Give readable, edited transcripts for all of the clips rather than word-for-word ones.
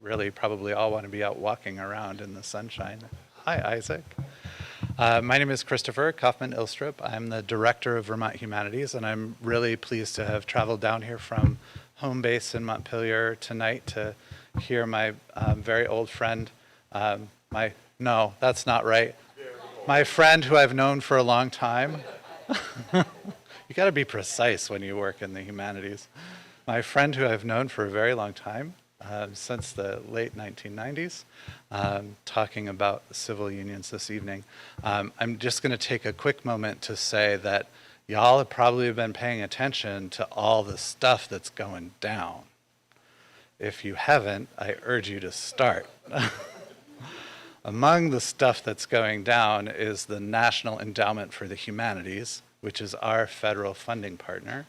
really probably all want to be out walking around in the sunshine. Hi, Isaac. My name is Christopher Kaufman-Ilstrup. I'm the director of Vermont Humanities, and I'm really pleased to have traveled down here from home base in Montpelier tonight to hear my very old friend, no, that's not right. My friend who I've known for a long time. You got to be precise when you work in the humanities. My friend who I've known for a very long time, since the late 1990s, talking about civil unions this evening. I'm just going to take a quick moment to say that y'all have probably been paying attention to all the stuff that's going down. If you haven't, I urge you to start. Among the stuff that's going down is the National Endowment for the Humanities, which is our federal funding partner,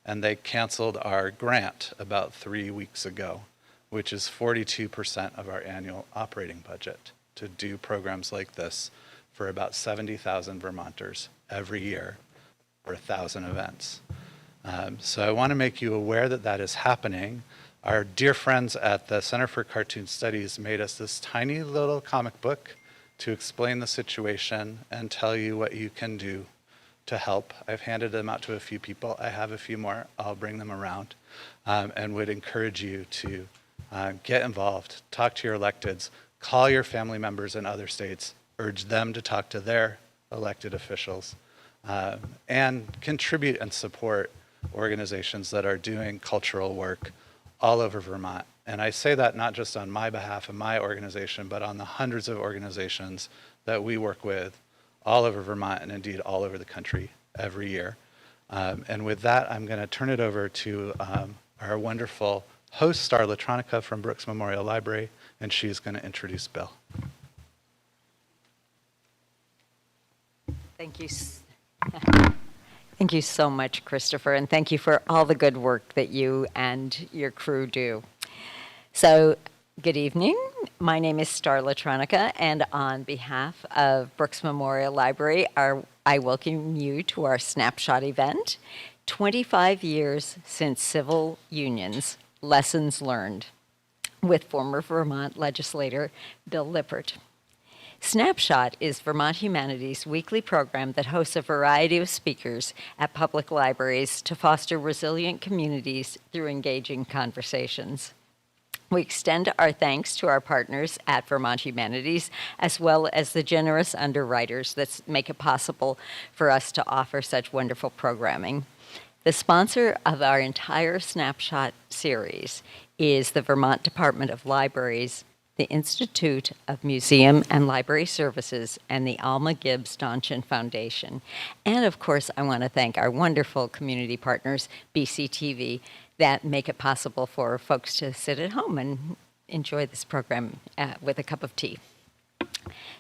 and they canceled our grant about 3 weeks ago, which is 42% of our annual operating budget to do programs like this for about 70,000 Vermonters every year for 1,000 events. So I want to make you aware that that is happening. Our dear friends at the Center for Cartoon Studies made us this tiny little comic book to explain the situation and tell you what you can do to help. I've handed them out to a few people. I have a few more. I'll bring them around, and would encourage you to get involved, talk to your electeds, call your family members in other states, urge them to talk to their elected officials, and contribute and support organizations that are doing cultural work all over Vermont. And I say that not just on my behalf and my organization, but on the hundreds of organizations that we work with all over Vermont and indeed all over the country every year. And with that, I'm going to turn it over to our wonderful host, Starla Tronica from Brooks Memorial Library, and she's going to introduce Bill. Thank you. Thank you so much, Christopher, and thank you for all the good work that you and your crew do. So, good evening. My name is Starla Tronica, and on behalf of Brooks Memorial Library, I welcome you to our Snapshot event, 25 years since civil unions, lessons learned, with former Vermont legislator Bill Lippert. Snapshot is Vermont Humanities' weekly program that hosts a variety of speakers at public libraries to foster resilient communities through engaging conversations. We extend our thanks to our partners at Vermont Humanities, as well as the generous underwriters that make it possible for us to offer such wonderful programming. The sponsor of our entire Snapshot series is the Vermont Department of Libraries, the Institute of Museum and Library Services, and the Alma Gibbs Donchen Foundation. And of course, I want to thank our wonderful community partners, BCTV, that make it possible for folks to sit at home and enjoy this program with a cup of tea.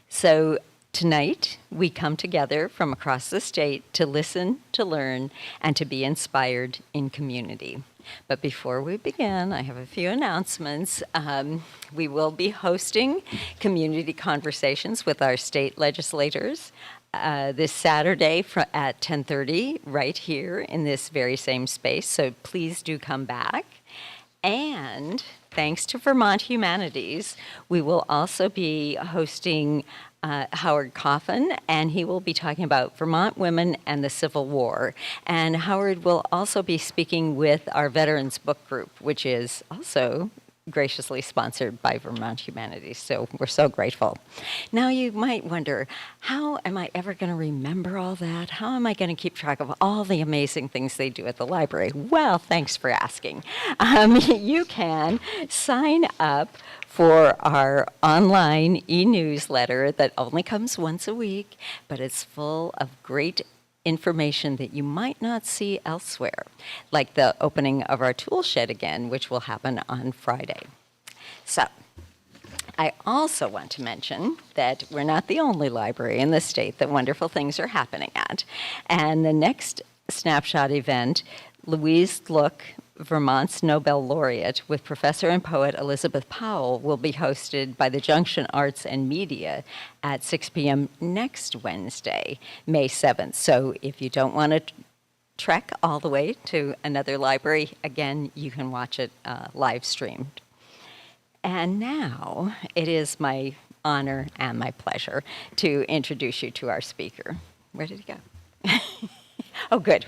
So tonight, we come together from across the state to listen, to learn, and to be inspired in community. But before we begin, I have a few announcements. We will be hosting community conversations with our state legislators this Saturday at 10:30 right here in this very same space, so please do come back. And thanks to Vermont Humanities, we will also be hosting Howard Coffin, and he will be talking about Vermont women and the Civil War. And Howard will also be speaking with our Veterans Book Group, which is also graciously sponsored by Vermont Humanities, so we're so grateful. Now you might wonder, how am I ever going to remember all that? How am I going to keep track of all the amazing things they do at the library? Well, thanks for asking. You can sign up for our online e-newsletter that only comes once a week, but it's full of great information that you might not see elsewhere, like the opening of our tool shed again, which will happen on Friday. So, I also want to mention that we're not the only library in the state that wonderful things are happening at. And the next Snapshot event, Louise Gluck, Vermont's Nobel laureate, with professor and poet Elizabeth Powell, will be hosted by the Junction Arts and Media at 6 p.m. next Wednesday, May 7th. So if you don't want to trek all the way to another library, again, you can watch it live streamed. And now it is my honor and my pleasure to introduce you to our speaker. Where did he go? Oh, good.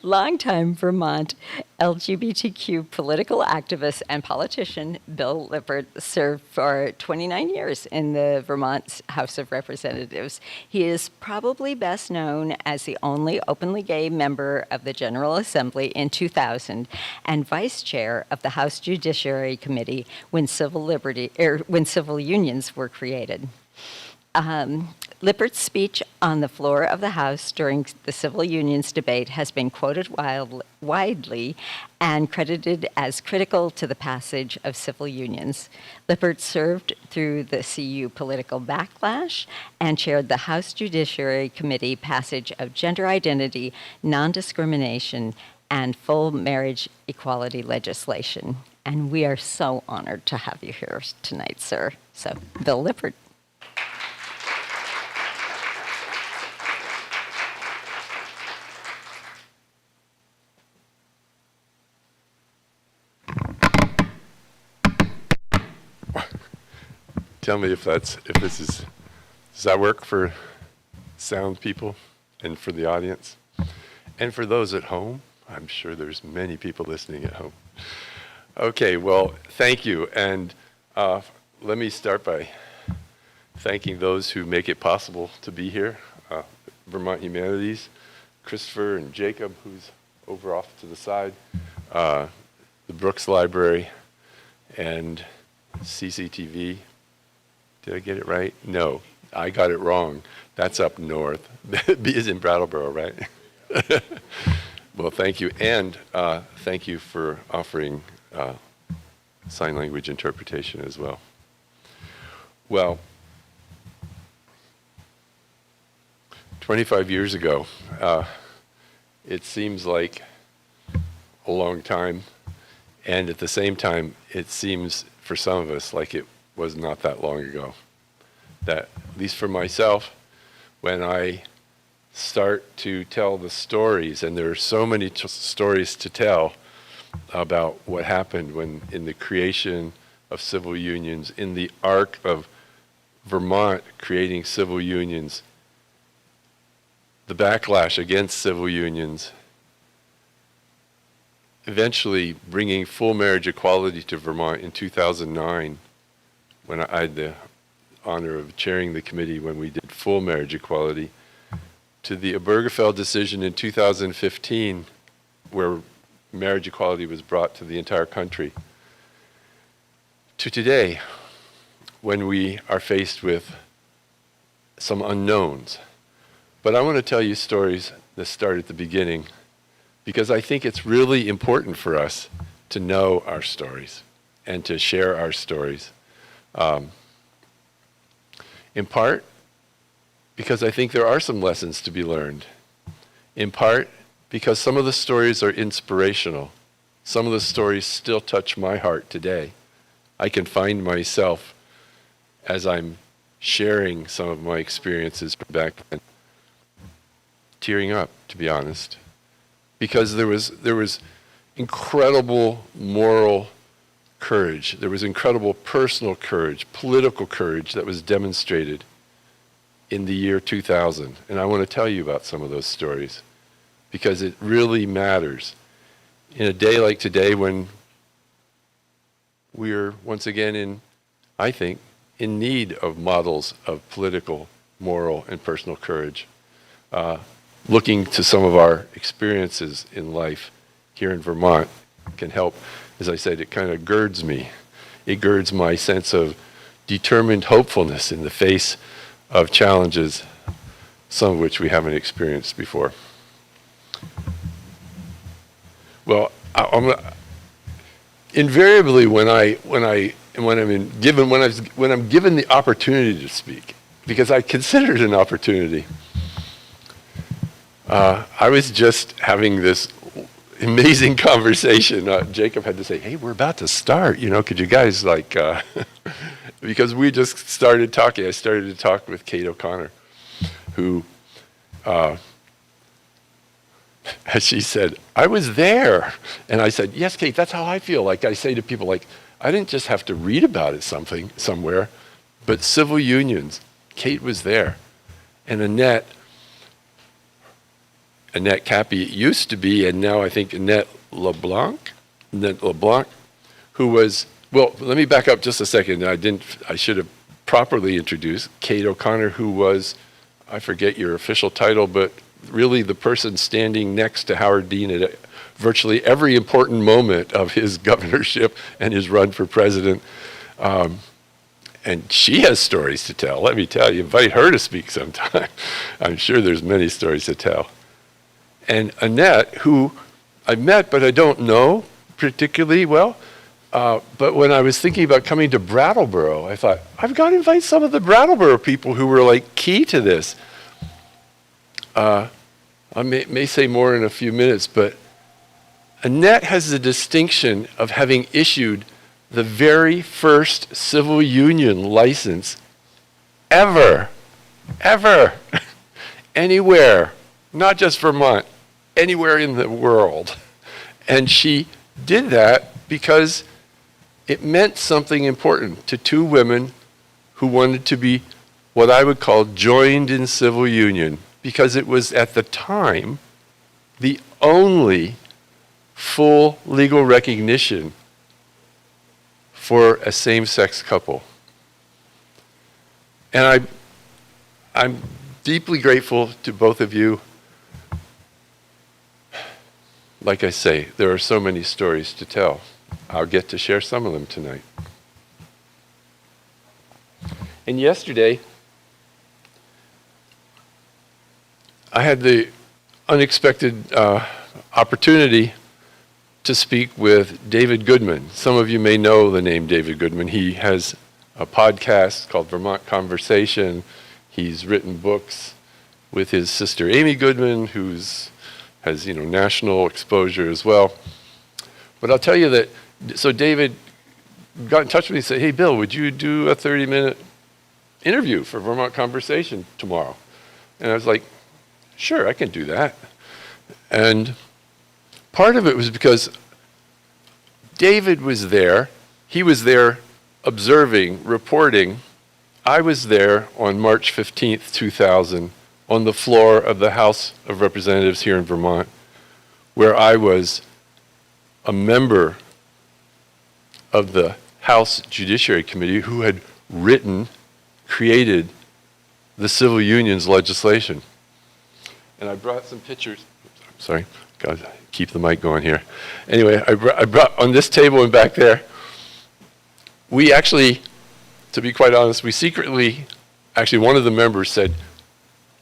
Longtime Vermont LGBTQ political activist and politician Bill Lippert served for 29 years in the Vermont House of Representatives. He is probably best known as the only openly gay member of the General Assembly in 2000 and vice chair of the House Judiciary Committee when when civil unions were created. Lippert's speech on the floor of the House during the civil unions debate has been quoted widely and credited as critical to the passage of civil unions. Lippert served through the CU political backlash and chaired the House Judiciary Committee passage of gender identity, non-discrimination, and full marriage equality legislation. And we are so honored to have you here tonight, sir. So, Bill Lippert. Tell me if this is, does that work for sound people and for the audience? And for those at home? I'm sure there's many people listening at home. Okay, well, thank you. And let me start by thanking those who make it possible to be here. Vermont Humanities, Christopher and Jacob, who's over off to the side, the Brooks Library, and CCTV. Did I get it right? No, I got it wrong. That's up north. B is in Brattleboro, right? Well, thank you. And thank you for offering sign language interpretation as well. Well, 25 years ago, it seems like a long time. And at the same time, it seems for some of us like it was not that long ago. That, at least for myself, when I start to tell the stories, and there are so many stories to tell about what happened when in the creation of civil unions, in the arc of Vermont creating civil unions, the backlash against civil unions, eventually bringing full marriage equality to Vermont in 2009, when I had the honor of chairing the committee when we did full marriage equality, to the Obergefell decision in 2015, where marriage equality was brought to the entire country, to today, when we are faced with some unknowns. But I want to tell you stories that start at the beginning, because I think it's really important for us to know our stories and to share our stories. In part, because I think there are some lessons to be learned. In part, because some of the stories are inspirational. Some of the stories still touch my heart today. I can find myself, as I'm sharing some of my experiences from back then, tearing up, to be honest. Because there was incredible moral courage. There was incredible personal courage, political courage that was demonstrated in the year 2000. And I want to tell you about some of those stories because it really matters. In a day like today when we're once again I think, in need of models of political, moral, and personal courage, looking to some of our experiences in life here in Vermont can help. As I said, it kind of girds me. It girds my sense of determined hopefulness in the face of challenges, some of which we haven't experienced before. Well, invariably when I'm given the opportunity to speak, because I consider it an opportunity, I was just having this amazing conversation. Jacob had to say, "Hey, we're about to start. Could you guys because we just started talking. I started to talk with Kate O'Connor, who And she said, I was there. And I said, yes, Kate, that's how I feel. Like I say to people, like, I didn't just have to read about it somewhere, but civil unions, Kate was there. And Annette Cappy used to be, and now I think Annette LeBlanc, who was, well, let me back up just a second. I should have properly introduced Kate O'Connor, who was, I forget your official title, but really the person standing next to Howard Dean at virtually every important moment of his governorship and his run for president. And she has stories to tell, let me tell you. Invite her to speak sometime. I'm sure there's many stories to tell. And Annette, who I've met but I don't know particularly well, but when I was thinking about coming to Brattleboro, I thought, I've got to invite some of the Brattleboro people who were like key to this. I may say more in a few minutes, but Annette has the distinction of having issued the very first civil union license ever, anywhere, not just Vermont, anywhere in the world. And she did that because it meant something important to two women who wanted to be what I would call joined in civil union, because it was at the time the only full legal recognition for a same-sex couple. And I'm deeply grateful to both of you. Like I say, there are so many stories to tell. I'll get to share some of them tonight. And yesterday, I had the unexpected opportunity to speak with David Goodman. Some of you may know the name David Goodman. He has a podcast called Vermont Conversation. He's written books with his sister Amy Goodman, who's has national exposure as well. But I'll tell you that, so David got in touch with me and said, hey Bill, would you do a 30-minute interview for Vermont Conversation tomorrow? And I was like, sure, I can do that. And part of it was because David was there. He was there observing, reporting. I was there on March 15th, 2000, on the floor of the House of Representatives here in Vermont, where I was a member of the House Judiciary Committee who had created the civil unions legislation. And I brought some pictures. Sorry, God, keep the mic going here. Anyway, I brought on this table and back there, we actually, to be quite honest, we secretly, actually one of the members said,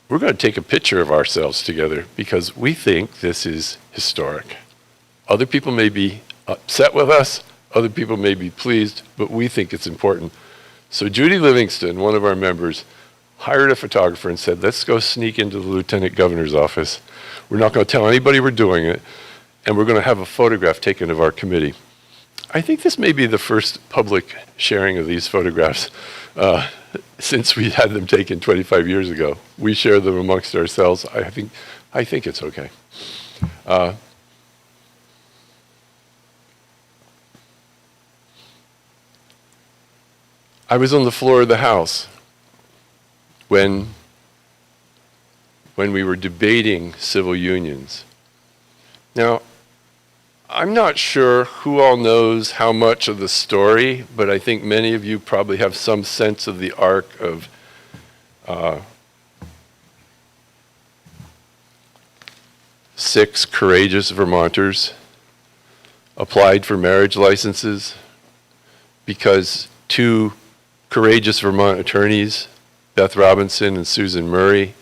we're going to take a picture of ourselves together because we think this is historic. Other people may be upset with us, other people may be pleased, but we think it's important. So Judy Livingston, one of our members, hired a photographer and said, let's go sneak into the lieutenant governor's office. We're not going to tell anybody we're doing it, and we're going to have a photograph taken of our committee. I think this may be the first public sharing of these photographs since we had them taken 25 years ago. We share them amongst ourselves. I think it's okay. I was on the floor of the House when we were debating civil unions. Now, I'm not sure who all knows how much of the story, but I think many of you probably have some sense of the arc of six courageous Vermonters applied for marriage licenses because two courageous Vermont attorneys, Beth Robinson and Susan Murray,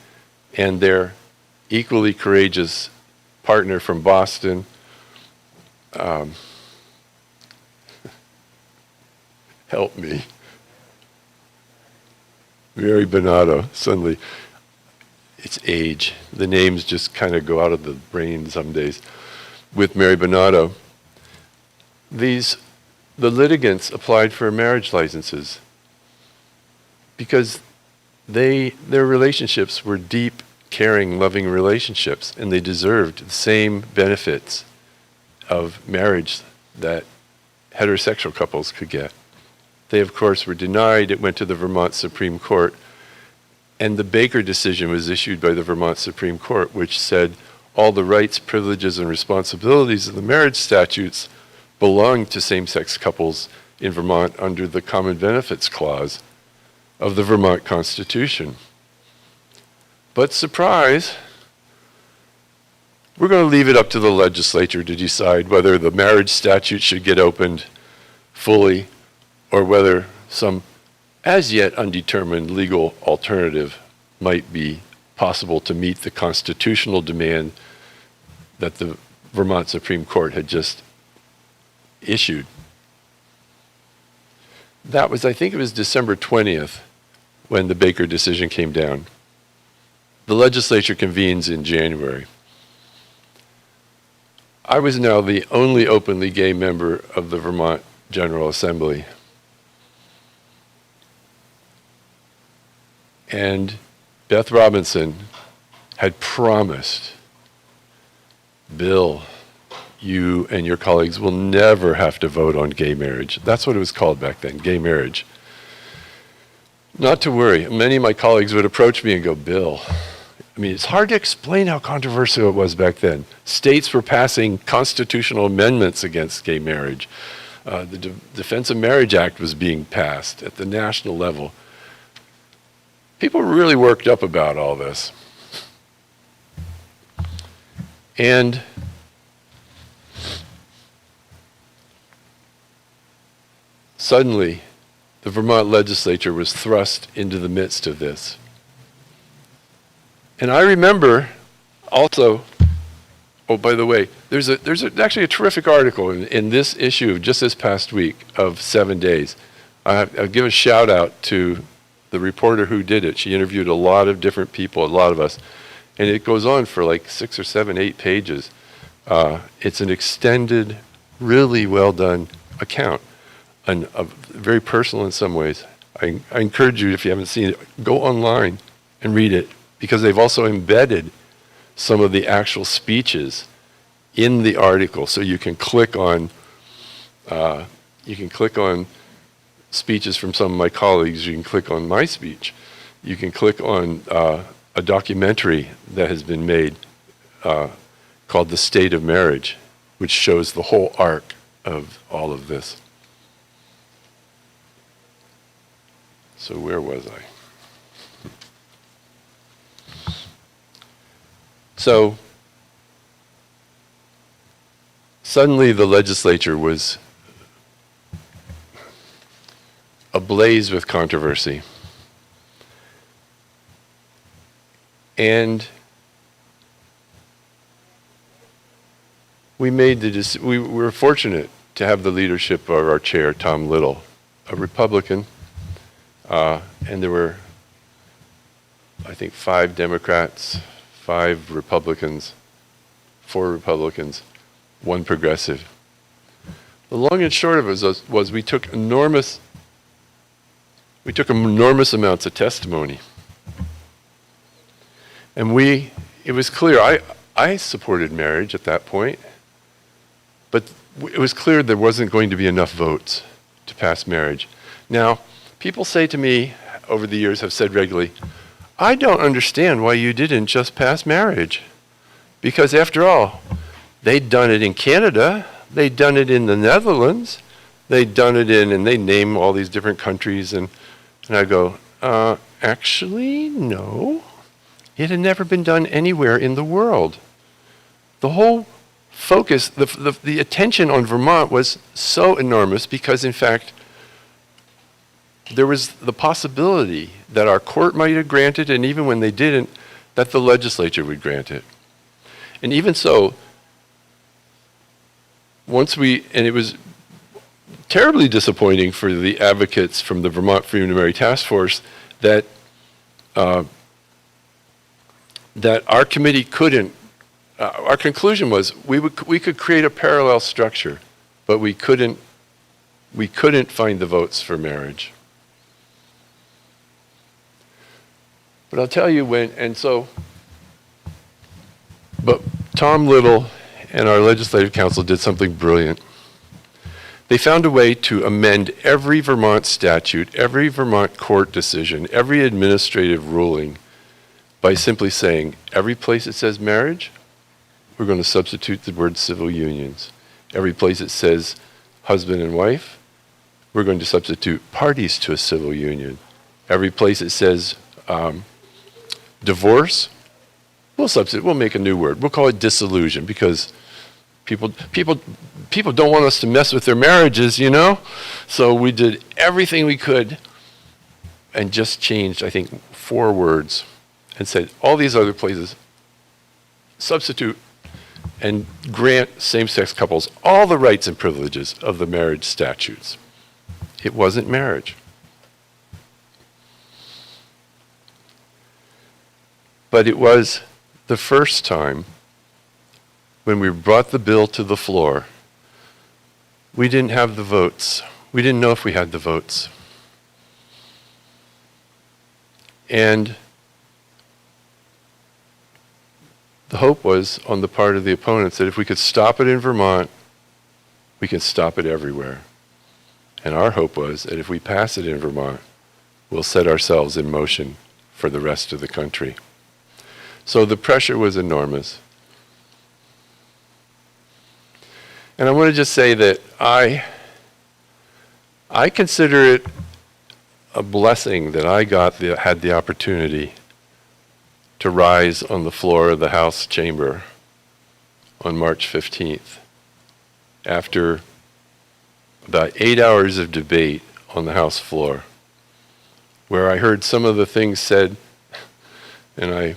and their equally courageous partner from Boston, help me, Mary Bonato. Suddenly, it's age. The names just kind of go out of the brain some days. With Mary Bonato, the litigants applied for marriage licenses because their relationships were deep caring, loving relationships, and they deserved the same benefits of marriage that heterosexual couples could get. They, of course, were denied. It went to the Vermont Supreme Court, and the Baker decision was issued by the Vermont Supreme Court, which said all the rights, privileges, and responsibilities of the marriage statutes belong to same-sex couples in Vermont under the Common Benefits Clause of the Vermont Constitution. But surprise, we're going to leave it up to the legislature to decide whether the marriage statute should get opened fully or whether some as yet undetermined legal alternative might be possible to meet the constitutional demand that the Vermont Supreme Court had just issued. That was, I think it was December 20th when the Baker decision came down. The legislature convenes in January. I was now the only openly gay member of the Vermont General Assembly. And Beth Robinson had promised, Bill, you and your colleagues will never have to vote on gay marriage. That's what it was called back then, gay marriage. Not to worry. Many of my colleagues would approach me and go, Bill, I mean, it's hard to explain how controversial it was back then. States were passing constitutional amendments against gay marriage. The Defense of Marriage Act was being passed at the national level. People were really worked up about all this. And suddenly, the Vermont legislature was thrust into the midst of this. And I remember also, oh, by the way, there's actually a terrific article in this issue of just this past week of 7 Days. I'll give a shout out to the reporter who did it. She interviewed a lot of different people, a lot of us. And it goes on for like 6 or 7, 8 pages. It's an extended, really well done account, and very personal in some ways. I encourage you, if you haven't seen it, go online and read it, because they've also embedded some of the actual speeches in the article, so you can click on speeches from some of my colleagues. You can click on my speech. You can click on a documentary that has been made called The State of Marriage, which shows the whole arc of all of this. So where was I? So suddenly the legislature was ablaze with controversy. And we were fortunate to have the leadership of our chair, Tom Little, a Republican, and there were, I think, 5 Democrats, 5 Republicans, 4 Republicans, 1 progressive. The long and short of it was we took enormous amounts of testimony. And it was clear, I supported marriage at that point, but it was clear there wasn't going to be enough votes to pass marriage. Now, people say to me over the years, have said regularly, I don't understand why you didn't just pass marriage. Because after all, they'd done it in Canada, they'd done it in the Netherlands, they'd done it and they name all these different countries, and I go, actually, no. It had never been done anywhere in the world. The whole focus, the attention on Vermont was so enormous because, in fact, there was the possibility that our court might have granted, and even when they didn't, that the legislature would grant it. And even so, and it was terribly disappointing for the advocates from the Vermont Freedom to Marry Task Force that our committee couldn't, our conclusion was we could create a parallel structure, but we couldn't find the votes for marriage. But I'll tell you so Tom Little and our legislative council did something brilliant. They found a way to amend every Vermont statute, every Vermont court decision, every administrative ruling by simply saying, every place it says marriage, we're going to substitute the word civil unions. Every place it says husband and wife, we're going to substitute parties to a civil union. Every place it says divorce, we'll make a new word. We'll call it disillusion, because people don't want us to mess with their marriages, you know? So we did everything we could and just changed, I think, 4 words and said, all these other places, substitute and grant same-sex couples all the rights and privileges of the marriage statutes. It wasn't marriage. But it was the first time when we brought the bill to the floor, we didn't have the votes. We didn't know if we had the votes. And the hope was on the part of the opponents that if we could stop it in Vermont, we can stop it everywhere. And our hope was that if we pass it in Vermont, we'll set ourselves in motion for the rest of the country. So the pressure was enormous. And I want to just say that I consider it a blessing that I had the opportunity to rise on the floor of the House chamber on March 15th after about 8 hours of debate on the House floor, where I heard some of the things said, and I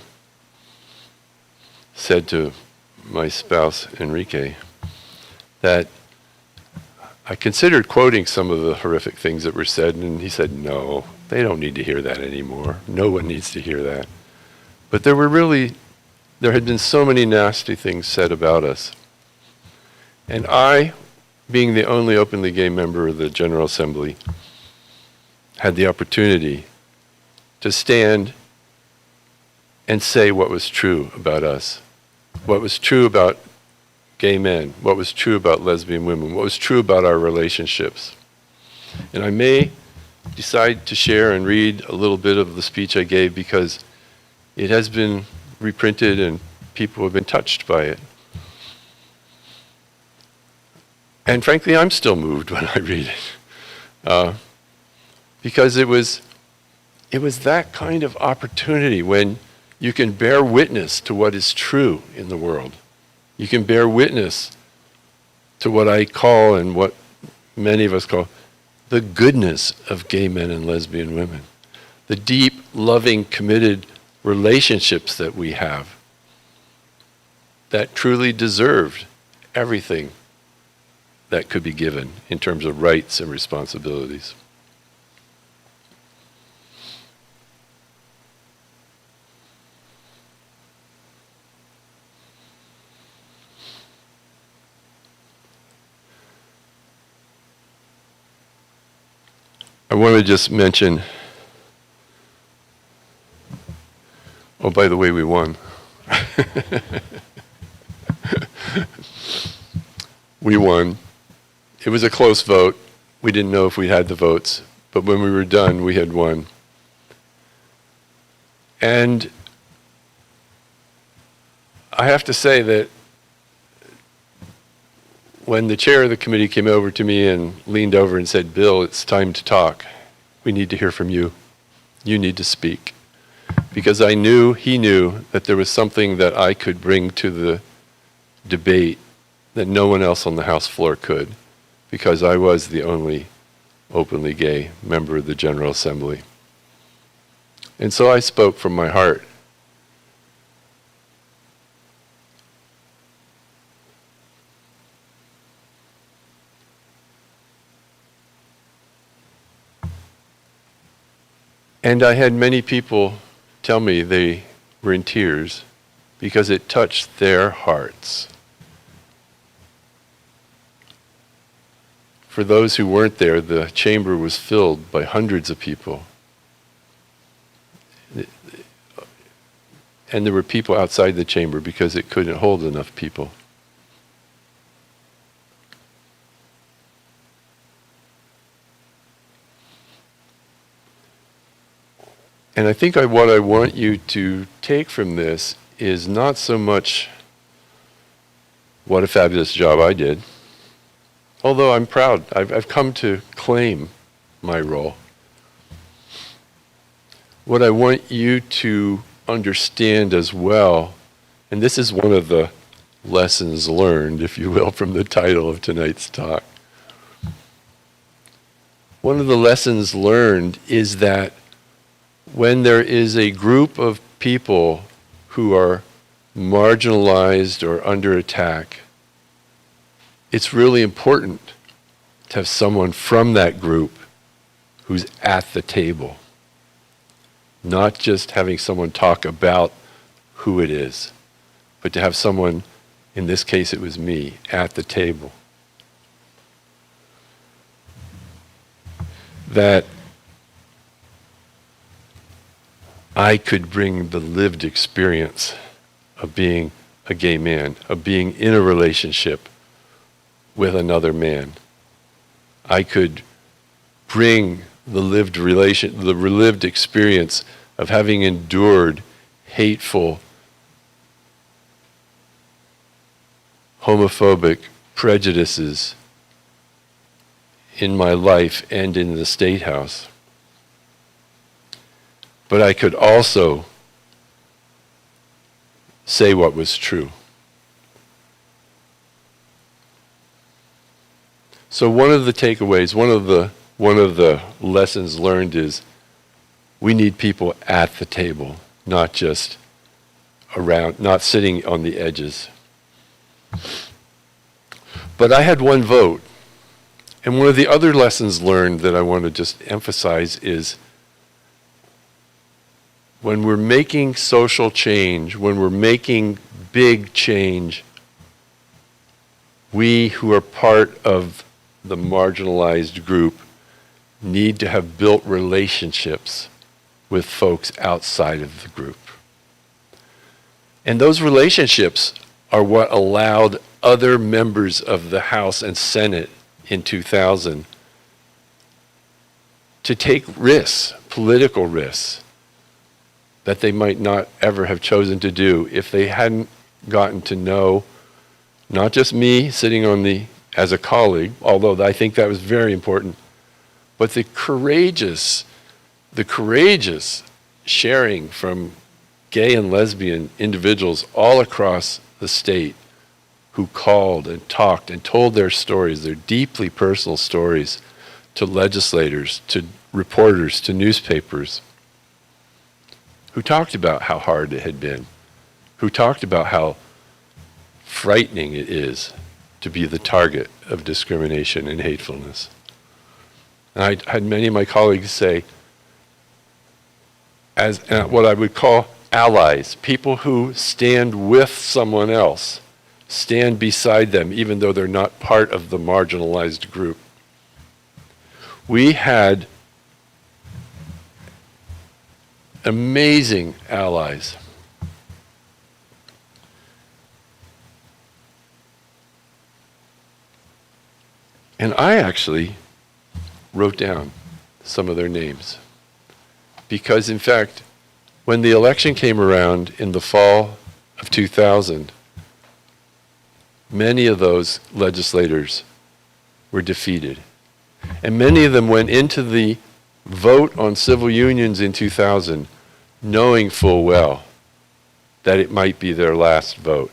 said to my spouse, Enrique, that I considered quoting some of the horrific things that were said, and he said, no, they don't need to hear that anymore. No one needs to hear that. But there had been so many nasty things said about us. And I, being the only openly gay member of the General Assembly, had the opportunity to stand and say what was true about us, what was true about gay men, what was true about lesbian women, what was true about our relationships. And I may decide to share and read a little bit of the speech I gave because it has been reprinted and people have been touched by it. And frankly, I'm still moved when I read it. Because it was that kind of opportunity when you can bear witness to what is true in the world. You can bear witness to what I call, and what many of us call, the goodness of gay men and lesbian women. The deep, loving, committed relationships that we have that truly deserved everything that could be given in terms of rights and responsibilities. I want to just mention, oh, by the way, we won. We won. It was a close vote. We didn't know if we had the votes, but when we were done, we had won. And I have to say that when the chair of the committee came over to me and leaned over and said, Bill, it's time to talk. We need to hear from you. You need to speak. Because I knew, he knew, that there was something that I could bring to the debate that no one else on the House floor could, because I was the only openly gay member of the General Assembly. And so I spoke from my heart. And I had many people tell me they were in tears because it touched their hearts. For those who weren't there, the chamber was filled by hundreds of people. and there were people outside the chamber because it couldn't hold enough people. And I think what I want you to take from this is not so much what a fabulous job I did, although I'm proud. I've come to claim my role. What I want you to understand as well, and this is one of the lessons learned, if you will, from the title of tonight's talk. One of the lessons learned is that when there is a group of people who are marginalized or under attack, it's really important to have someone from that group who's at the table, not just having someone talk about who it is, but to have someone, in this case it was me, at the table. That I could bring the lived experience of being a gay man, of being in a relationship with another man. I could bring the lived experience of having endured hateful, homophobic prejudices in my life and in the State House. But I could also say what was true. So one of the takeaways, one of the lessons learned is we need people at the table, not just around, not sitting on the edges. But I had one vote. And one of the other lessons learned that I want to just emphasize is when we're making social change, when we're making big change, we who are part of the marginalized group need to have built relationships with folks outside of the group. And those relationships are what allowed other members of the House and Senate in 2000 to take risks, political risks, that they might not ever have chosen to do if they hadn't gotten to know not just me sitting as a colleague, although I think that was very important, but the courageous sharing from gay and lesbian individuals all across the state who called and talked and told their stories, their deeply personal stories, to legislators, to reporters, to newspapers, who talked about how hard it had been, who talked about how frightening it is to be the target of discrimination and hatefulness. And I had many of my colleagues say, as what I would call allies, people who stand with someone else, stand beside them even though they're not part of the marginalized group. We had amazing allies. And I actually wrote down some of their names. Because in fact, when the election came around in the fall of 2000, many of those legislators were defeated. And many of them went into the vote on civil unions in 2000 knowing full well that it might be their last vote.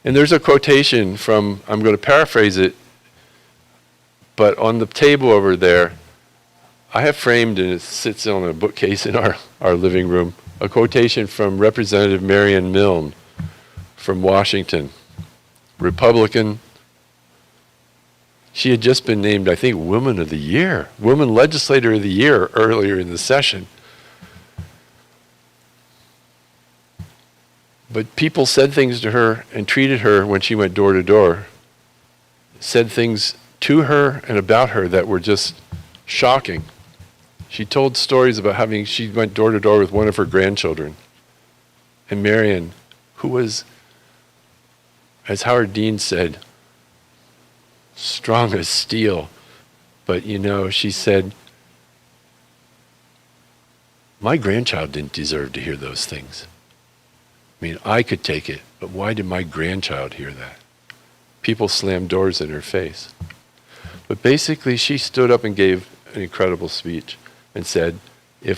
And there's a quotation from, I'm going to paraphrase it, but on the table over there, I have framed, and it sits on a bookcase in our living room, a quotation from Representative Marion Milne from Washington, Republican. She had just been named, I think, Woman of the Year, Woman Legislator of the Year earlier in the session. But people said things to her and treated her when she went door to door, said things to her and about her that were just shocking. She told stories about she went door to door with one of her grandchildren And Marion, who was, as Howard Dean said, strong as steel, but she said, my grandchild didn't deserve to hear those things. I mean, I could take it, but why did my grandchild hear that? People slammed doors in her face. But basically, she stood up and gave an incredible speech and said, she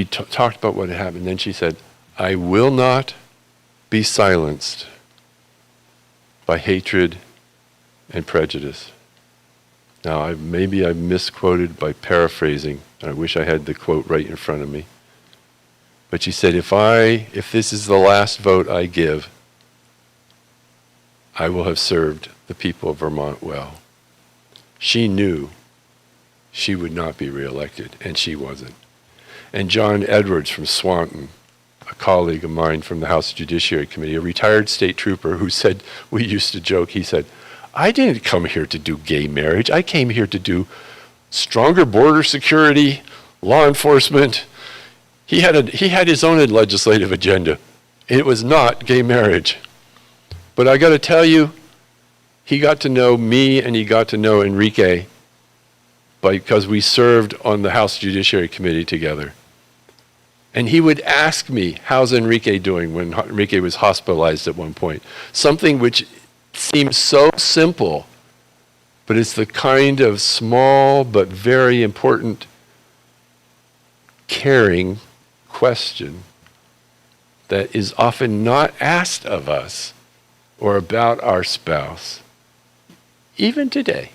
talked about what had happened. Then she said, I will not be silenced by hatred and prejudice. Now, maybe I misquoted by paraphrasing, and I wish I had the quote right in front of me. But she said, if this is the last vote I give, I will have served the people of Vermont well. She knew she would not be reelected, and she wasn't. And John Edwards from Swanton, a colleague of mine from the House Judiciary Committee, a retired state trooper who said, we used to joke, he said, I didn't come here to do gay marriage. I came here to do stronger border security, law enforcement. He had his own legislative agenda. It was not gay marriage. But I got to tell you, he got to know me and he got to know Enrique because we served on the House Judiciary Committee together. And he would ask me, how's Enrique doing, when Enrique was hospitalized at one point? Something which seems so simple, but it's the kind of small but very important, caring question that is often not asked of us or about our spouse, even today.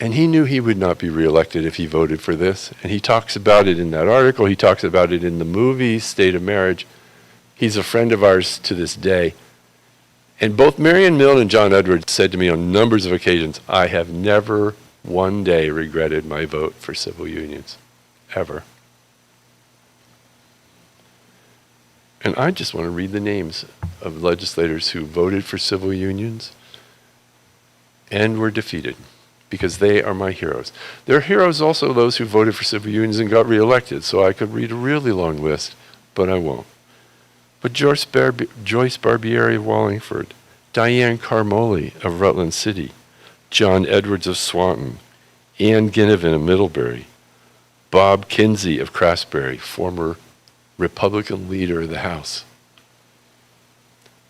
And he knew he would not be reelected if he voted for this. And he talks about it in that article. He talks about it in the movie, State of Marriage. He's a friend of ours to this day. And both Marion Milne and John Edwards said to me on numbers of occasions, I have never one day regretted my vote for civil unions, ever. And I just want to read the names of legislators who voted for civil unions and were defeated, because they are my heroes. They're heroes also those who voted for civil unions and got reelected, so I could read a really long list, but I won't. But Joyce Barbieri of Wallingford, Diane Carmoli of Rutland City, John Edwards of Swanton, Ann Ginnivan of Middlebury, Bob Kinsey of Craftsbury, former Republican leader of the House,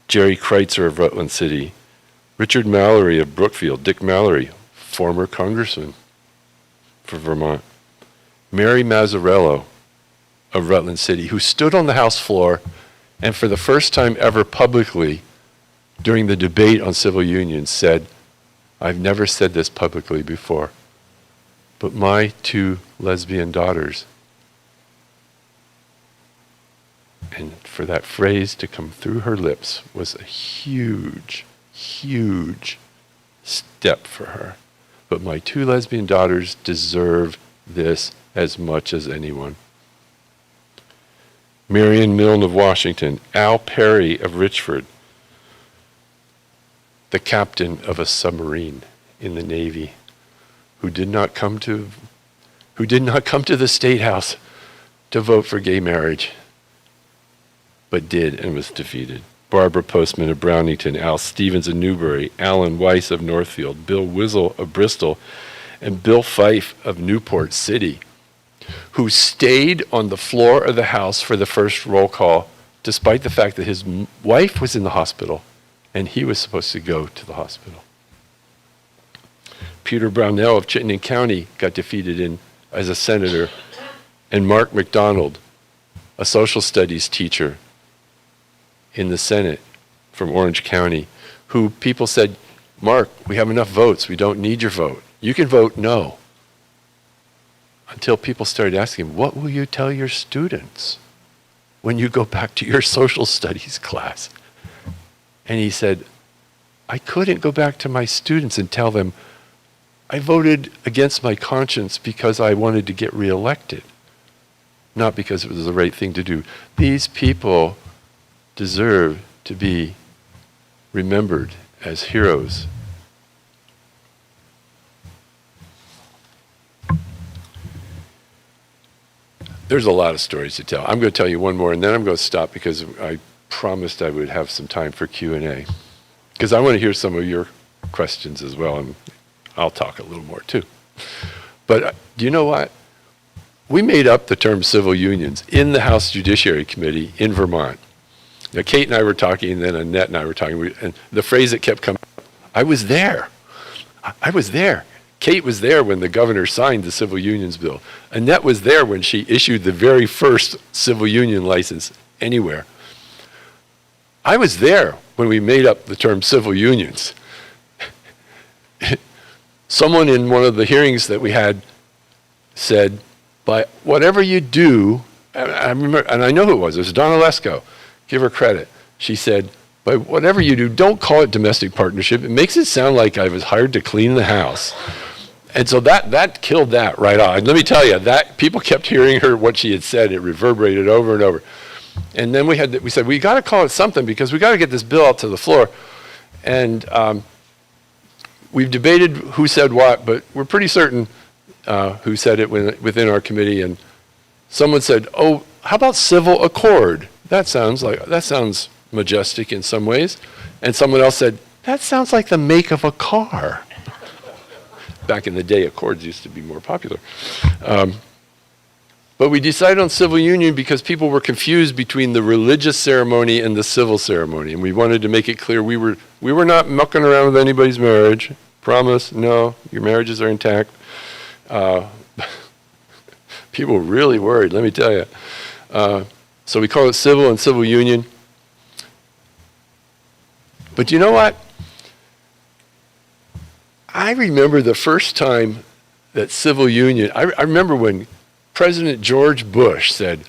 Jerry Kreitzer of Rutland City, Richard Mallory of Brookfield, Dick Mallory, former congressman for Vermont, Mary Mazzarello of Rutland City, who stood on the House floor and for the first time ever publicly during the debate on civil unions said, I've never said this publicly before, but my two lesbian daughters. And for that phrase to come through her lips was a huge, huge step for her. But my two lesbian daughters deserve this as much as anyone. Marion Milne of Washington, Al Perry of Richford, the captain of a submarine in the Navy, who did not come to the State House to vote for gay marriage, but did and was defeated. Barbara Postman of Brownington, Al Stevens of Newbury, Alan Weiss of Northfield, Bill Wiesel of Bristol, and Bill Fife of Newport City, who stayed on the floor of the House for the first roll call, despite the fact that his wife was in the hospital and he was supposed to go to the hospital. Peter Brownell of Chittenden County got defeated as a senator, and Mark McDonald, a social studies teacher in the Senate from Orange County, who people said, Mark, we have enough votes, we don't need your vote. You can vote no. Until people started asking him, what will you tell your students when you go back to your social studies class? And he said, I couldn't go back to my students and tell them, I voted against my conscience because I wanted to get reelected, not because it was the right thing to do. These people deserve to be remembered as heroes. There's a lot of stories to tell. I'm going to tell you one more, and then I'm going to stop because I promised I would have some time for Q&A. Because I want to hear some of your questions as well, and I'll talk a little more too. But do you know what? We made up the term civil unions in the House Judiciary Committee in Vermont. Now, Kate and I were talking, and then Annette and I were talking, and the phrase that kept coming up, I was there. I was there. Kate was there when the governor signed the civil unions bill. Annette was there when she issued the very first civil union license anywhere. I was there when we made up the term civil unions. Someone in one of the hearings that we had said, by whatever you do, I remember, and I know who it was Donna Lesko, give her credit. She said, by whatever you do, don't call it domestic partnership. It makes it sound like I was hired to clean the house. And so that killed that right off. And let me tell you, that people kept hearing her, what she had said. It reverberated over and over. And then we said, we got to call it something because we got to get this bill out to the floor. And we've debated who said what, but we're pretty certain who said it within our committee. And someone said, oh, how about civil accord? That sounds majestic in some ways. And someone else said, that sounds like the make of a car. Back in the day, accords used to be more popular. But we decided on civil union because people were confused between the religious ceremony and the civil ceremony. And we wanted to make it clear we were not mucking around with anybody's marriage. Promise, no, your marriages are intact. People were really worried, let me tell you. So we call it civil and civil union. But you know what? I remember the first time that civil union, I remember when President George Bush said,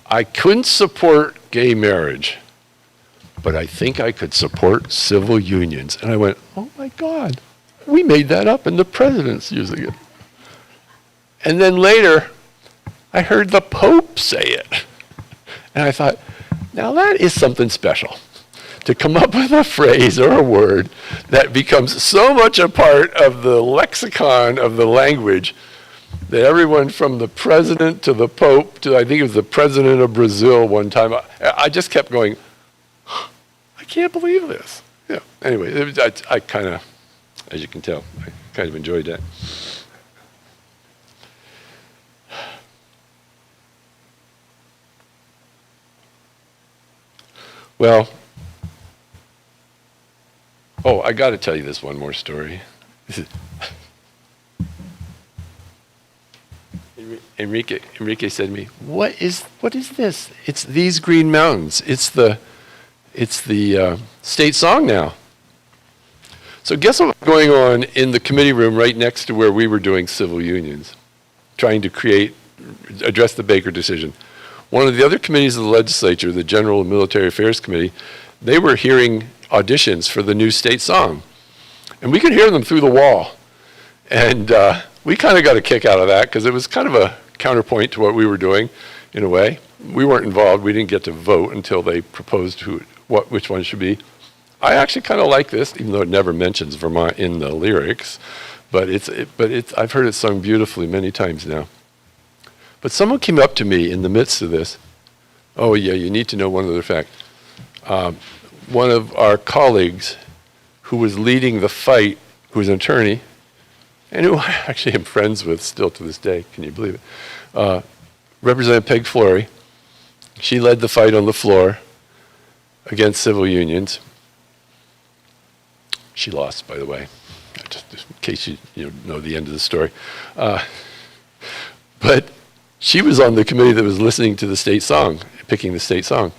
I couldn't support gay marriage, but I think I could support civil unions. And I went, oh my God, we made that up and the president's using it. And then later, I heard the Pope say it. And I thought, now that is something special. To come up with a phrase or a word that becomes so much a part of the lexicon of the language that everyone from the president to the Pope to I think it was the president of Brazil one time, I just kept going, I can't believe this. Yeah. Anyway, I kind of, as you can tell, I kind of enjoyed that. Well, oh, I got to tell you this one more story. Enrique said to me, what is this? It's These Green Mountains. It's the state song now. So guess what was going on in the committee room right next to where we were doing civil unions, trying to address the Baker decision. One of the other committees of the legislature, the General and Military Affairs Committee, they were hearing auditions for the new state song. And we could hear them through the wall. And we kind of got a kick out of that because it was kind of a counterpoint to what we were doing in a way. We weren't involved. We didn't get to vote until they proposed which one should be. I actually kind of like this, even though it never mentions Vermont in the lyrics. But I've heard it sung beautifully many times now. But someone came up to me in the midst of this. Oh yeah, you need to know one other fact. One of our colleagues who was leading the fight, who was an attorney, and who I actually am friends with still to this day, can you believe it? Representative Peg Flory. She led the fight on the floor against civil unions. She lost, by the way, just in case you know the end of the story. But she was on the committee that was listening to the state song, picking the state song.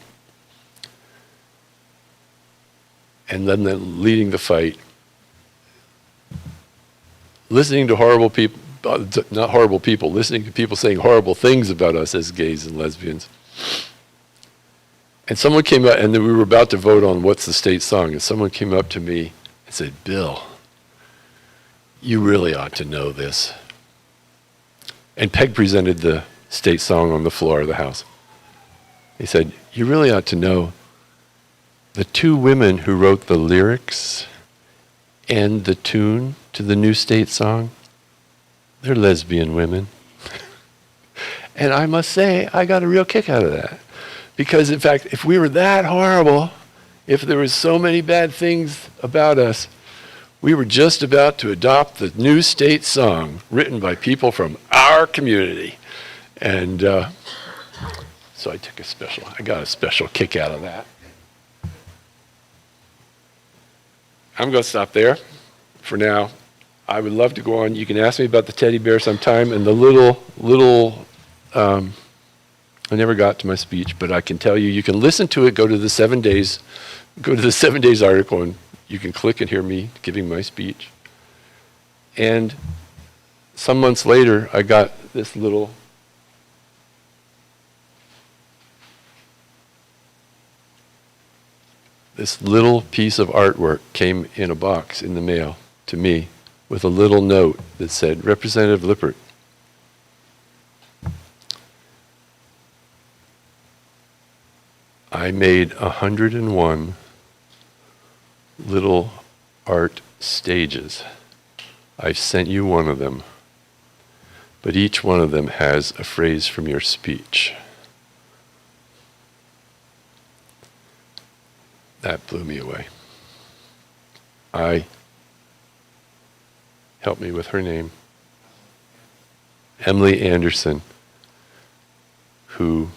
And then leading the fight, listening to horrible people, not horrible people, listening to people saying horrible things about us as gays and lesbians. And someone came up, and then we were about to vote on what's the state song, and someone came up to me and said, Bill, you really ought to know this. And Peg presented the state song on the floor of the House. He said, you really ought to know the two women who wrote the lyrics and the tune to the new state song, they're lesbian women. And I must say, I got a real kick out of that. Because, in fact, if we were that horrible, if there was so many bad things about us, we were just about to adopt the new state song written by people from our community. And so I got a special kick out of that. I'm going to stop there for now. I would love to go on. You can ask me about the teddy bear sometime and the little I never got to my speech, but I can tell you, you can listen to it, go to the 7 days article, and you can click and hear me giving my speech. And some months later, I got this little piece of artwork came in a box in the mail to me with a little note that said, Representative Lippert, I made 101 little art stages. I've sent you one of them, but each one of them has a phrase from your speech. That blew me away. Help me with her name, Emily Anderson, who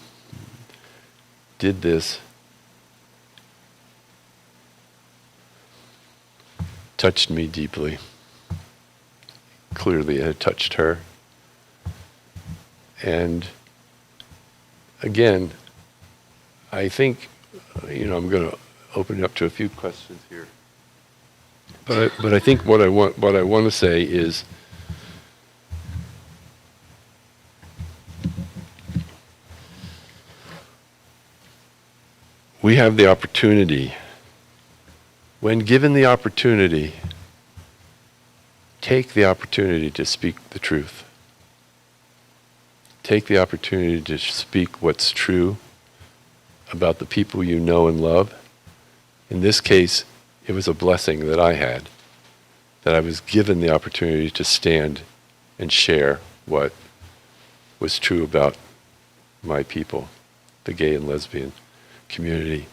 did this, touched me deeply. Clearly it had touched her. And again, I think, I'm going to open it up to a few questions here. But I think what I want to say is, we have the opportunity, when given the opportunity, take the opportunity to speak the truth. Take the opportunity to speak what's true about the people you know and love. In this case, it was a blessing that I had, that I was given the opportunity to stand and share what was true about my people, the gay and lesbian community.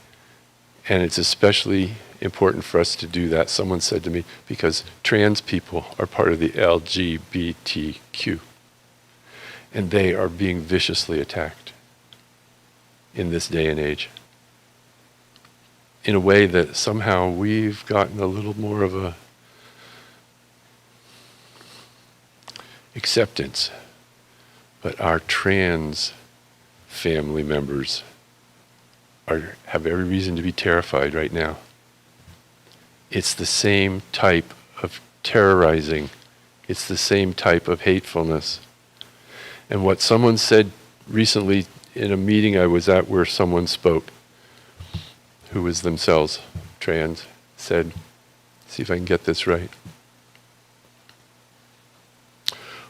And it's especially important for us to do that, someone said to me, because trans people are part of the LGBTQ, and they are being viciously attacked in this day and age in a way that somehow we've gotten a little more of a acceptance. But our trans family members have every reason to be terrified right now. It's the same type of terrorizing. It's the same type of hatefulness. And what someone said recently in a meeting I was at where someone spoke, who was themselves trans, said, see if I can get this right.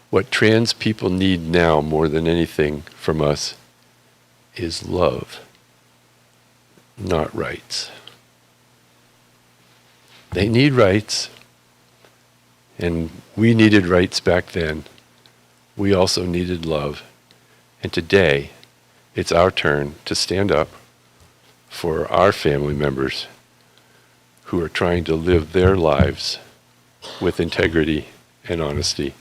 What trans people need now more than anything from us is love, not rights. They need rights, and we needed rights back then. We also needed love. And today, it's our turn to stand up for our family members who are trying to live their lives with integrity and honesty.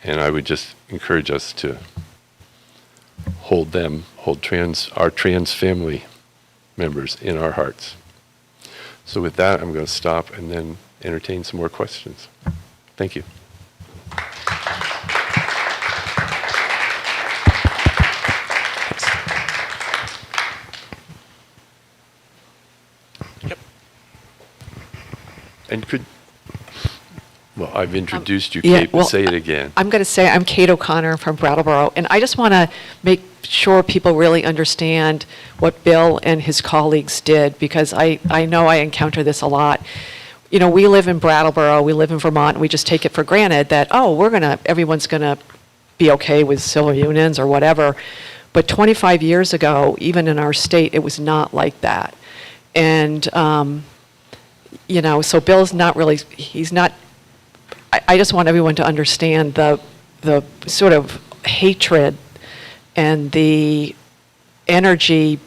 And I would just encourage us to hold our trans family members in our hearts. So with that, I'm going to stop and then entertain some more questions. Thank you. Yep. And I've introduced you, Kate, but say it again. I'm going to say I'm Kate O'Connor from Brattleboro, and I just want to make sure people really understand what Bill and his colleagues did, because I know I encounter this a lot. We live in Brattleboro, we live in Vermont, and we just take it for granted that, everyone's going to be okay with civil unions or whatever. But 25 years ago, even in our state, it was not like that. And, so Bill's not really, he's not, I just want everyone to understand the sort of hatred and the energy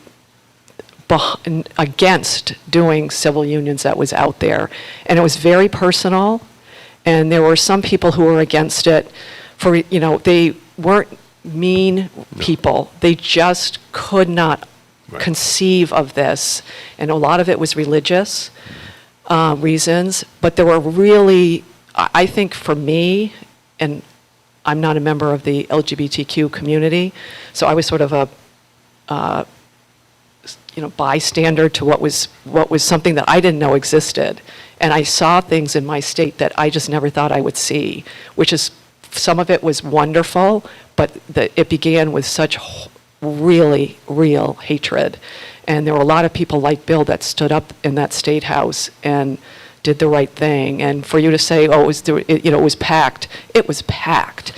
against doing civil unions that was out there. And it was very personal, and there were some people who were against it for, they weren't mean people. They just could not conceive of this. And a lot of it was religious reasons, but there were really, I think for me, and I'm not a member of the LGBTQ community, so I was sort of a bystander to what was something that I didn't know existed. And I saw things in my state that I just never thought I would see, which is, some of it was wonderful, but it began with such really real hatred. And there were a lot of people like Bill that stood up in that state house and did the right thing. And for you to say, oh, it was packed, it was packed.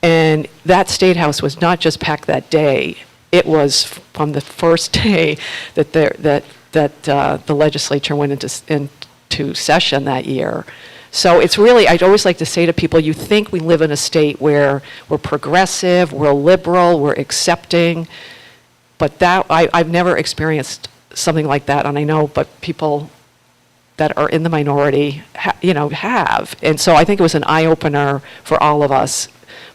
And that state house was not just packed that day. It was from the first day that the legislature went into session that year. So it's really, I'd always like to say to people, you think we live in a state where we're progressive, we're liberal, we're accepting, but I've never experienced something like that, and I know, but people that are in the minority, have. And so I think it was an eye-opener for all of us.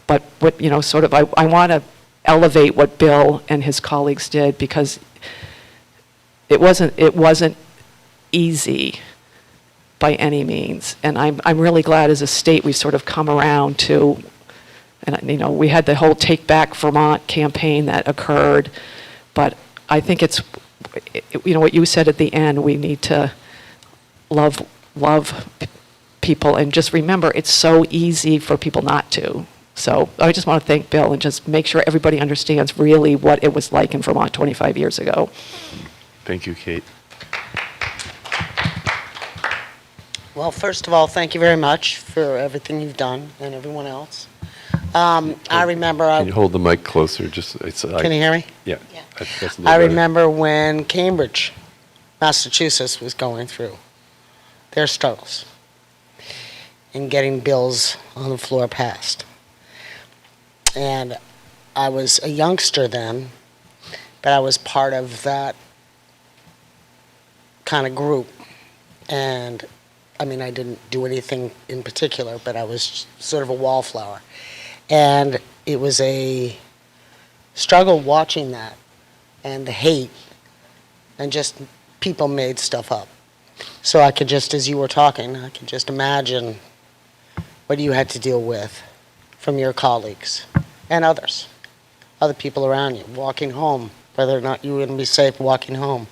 But I want to elevate what Bill and his colleagues did, because it wasn't easy by any means. And I'm really glad as a state we've sort of come around to, and we had the whole Take Back Vermont campaign that occurred, but I think it's, what you said at the end, we need to love people, and just remember it's so easy for people not to. So I just want to thank Bill and just make sure everybody understands really what it was like in Vermont 25 years ago. Thank you, Kate. Well, first of all, thank you very much for everything you've done, and everyone else. I remember... Can you hold the mic closer? Can you hear me? Yeah. Yeah. That's a little I better. remember when Cambridge, Massachusetts was going through their struggles in getting bills on the floor passed. And I was a youngster then, but I was part of that kind of group. And I didn't do anything in particular, but I was sort of a wallflower. And it was a struggle watching that, and the hate, and just people made stuff up. So I could just, as you were talking, I could just imagine what you had to deal with from your colleagues and others, other people around you, walking home, whether or not you were going to be safe walking home.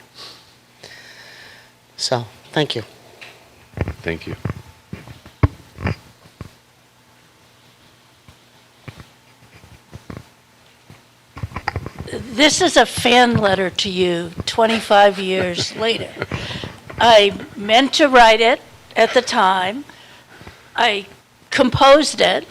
So, thank you. Thank you. This is a fan letter to you 25 years later. I meant to write it at the time. I composed it,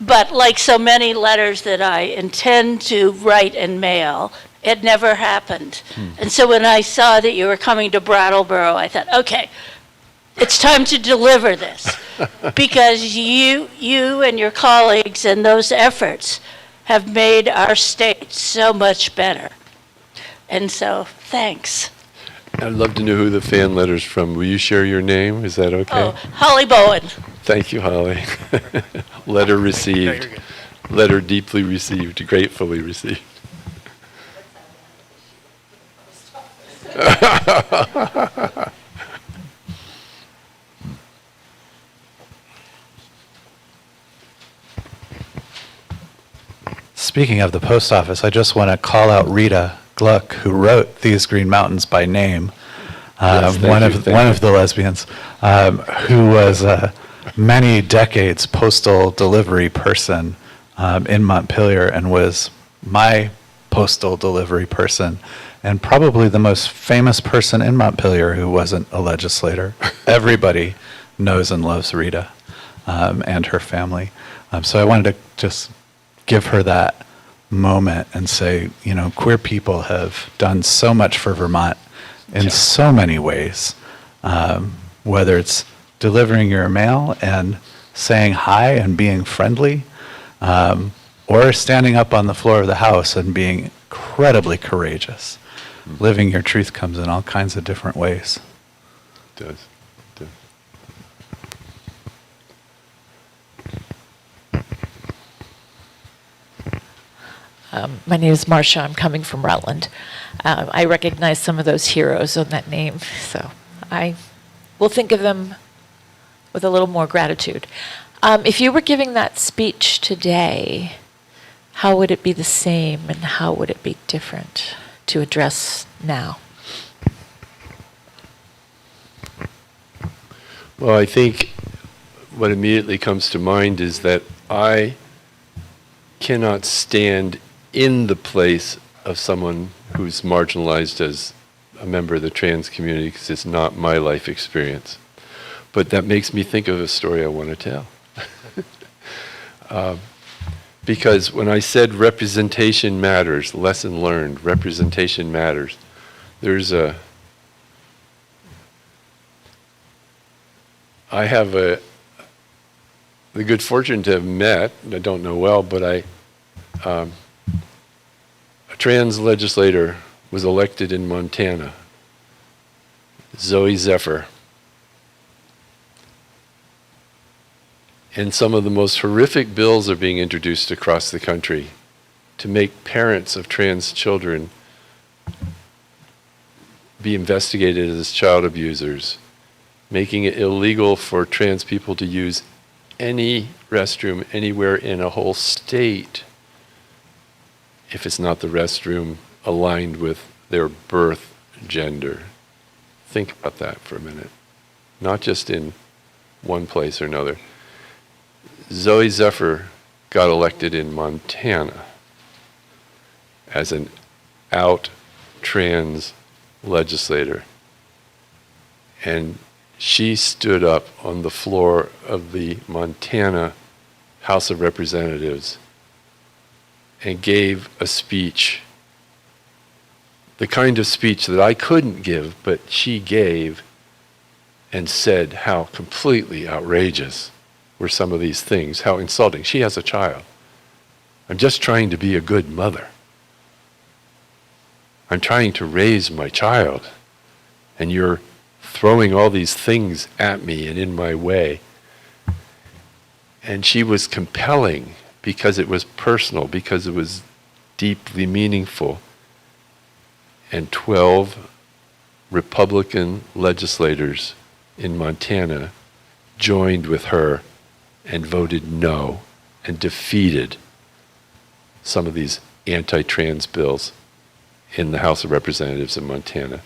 but like so many letters that I intend to write and mail, it never happened. And so when I saw that you were coming to Brattleboro, I thought, okay, it's time to deliver this, because you and your colleagues and those efforts have made our state so much better. And so, thanks. I'd love to know who the fan letter's from. Will you share your name? Is that okay? Oh, Holly Bowen. Thank you, Holly. Letter received. Letter deeply received, gratefully received. Speaking of the post office, I just want to call out Rita Gluck, who wrote These Green Mountains by name, Yes, one thank you. of the lesbians, who was many decades postal delivery person in Montpelier, and was my postal delivery person, and probably the most famous person in Montpelier who wasn't a legislator. Everybody knows and loves Rita and her family. So I wanted to just give her that moment and say, queer people have done so much for Vermont in so many ways, whether it's delivering your mail and saying hi and being friendly, or standing up on the floor of the House and being incredibly courageous. Living your truth comes in all kinds of different ways. It does. My name is Marcia. I'm coming from Rutland. I recognize some of those heroes on that name, so I will think of them with a little more gratitude. If you were giving that speech today, how would it be the same and how would it be different to address now? Well, I think what immediately comes to mind is that I cannot stand in the place of someone who's marginalized as a member of the trans community because it's not my life experience. But that makes me think of a story I want to tell. Because when I said representation matters, lesson learned, representation matters, I have the good fortune to have met, I don't know well, but a trans legislator was elected in Montana, Zoe Zephyr. And some of the most horrific bills are being introduced across the country to make parents of trans children be investigated as child abusers, making it illegal for trans people to use any restroom anywhere in a whole state if it's not the restroom aligned with their birth gender. Think about that for a minute. Not just in one place or another. Zoe Zephyr got elected in Montana as an out trans legislator. And she stood up on the floor of the Montana House of Representatives and gave a speech, the kind of speech that I couldn't give, but she gave, and said how completely outrageous were some of these things, how insulting. She has a child. I'm just trying to be a good mother. I'm trying to raise my child, and you're throwing all these things at me and in my way. And she was compelling because it was personal, because it was deeply meaningful. And 12 Republican legislators in Montana joined with her and voted no and defeated some of these anti-trans bills in the House of Representatives in Montana.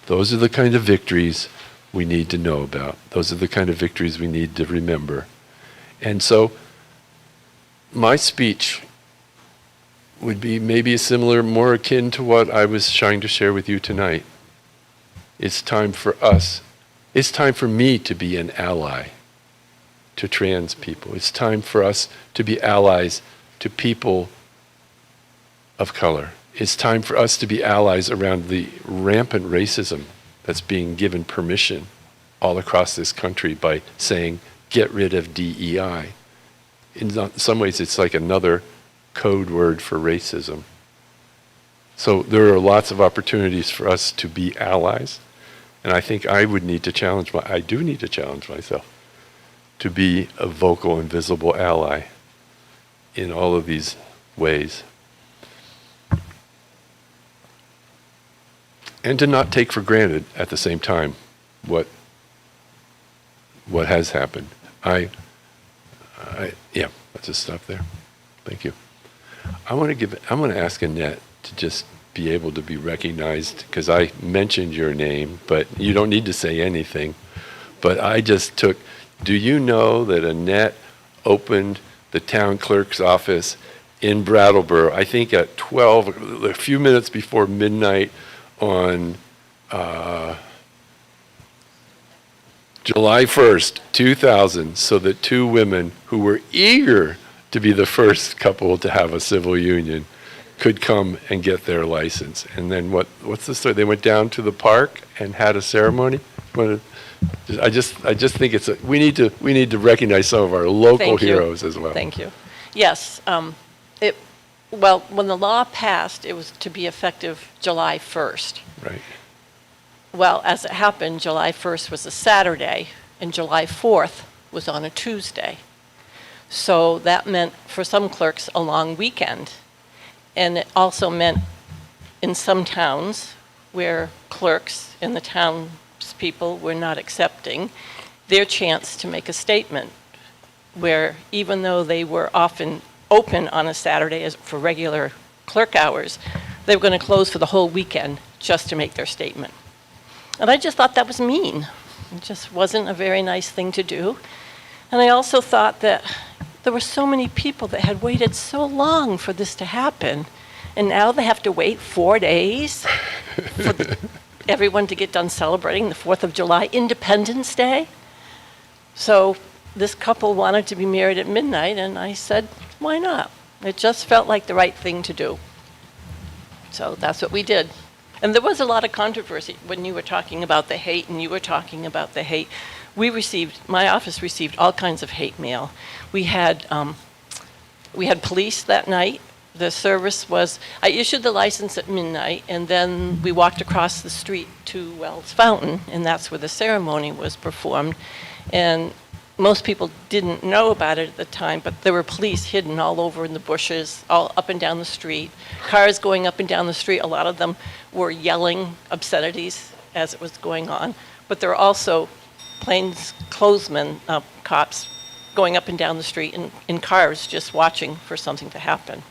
Those are the kind of victories we need to know about. Those are the kind of victories we need to remember. And so my speech would be maybe similar, more akin to what I was trying to share with you tonight. It's time for us. It's time for me to be an ally to trans people. It's time for us to be allies to people of color. It's time for us to be allies around the rampant racism that's being given permission all across this country by saying, get rid of DEI. In some ways, it's like another code word for racism. So there are lots of opportunities for us to be allies. And I think I do need to challenge myself to be a vocal and visible ally in all of these ways. And to not take for granted at the same time what has happened. Yeah, let's just stop there. Thank you. I want to ask Annette to just be able to be recognized, because I mentioned your name, but you don't need to say anything. But I just do you know that Annette opened the town clerk's office in Brattleboro, I think at 12, a few minutes before midnight on July 1st, 2000, so that two women who were eager to be the first couple to have a civil union could come and get their license. And then what's the story? They went down to the park and had a ceremony. I just think we need to recognize some of our local heroes as well. Thank you. Yes, Well, when the law passed, it was to be effective July 1st. Right. Well, as it happened, July 1st was a Saturday, and July 4th was on a Tuesday. So that meant, for some clerks, a long weekend. And it also meant, in some towns, where clerks and the townspeople were not accepting, their chance to make a statement, where even though they were often open on a Saturday for regular clerk hours, they were going to close for the whole weekend just to make their statement. And I just thought that was mean. It just wasn't a very nice thing to do. And I also thought that there were so many people that had waited so long for this to happen, and now they have to wait 4 days for everyone to get done celebrating the 4th of July, Independence Day. So this couple wanted to be married at midnight, and I said, why not? It just felt like the right thing to do. So that's what we did. And there was a lot of controversy when you were talking about the hate, and you were talking about the hate. My office received all kinds of hate mail. We had police that night. The service was, I issued the license at midnight, and then we walked across the street to Wells Fountain, and that's where the ceremony was performed. And most people didn't know about it at the time, but there were police hidden all over in the bushes, all up and down the street. Cars going up and down the street, a lot of them were yelling obscenities as it was going on. But there were also plainclothesmen, cops, going up and down the street in cars just watching for something to happen.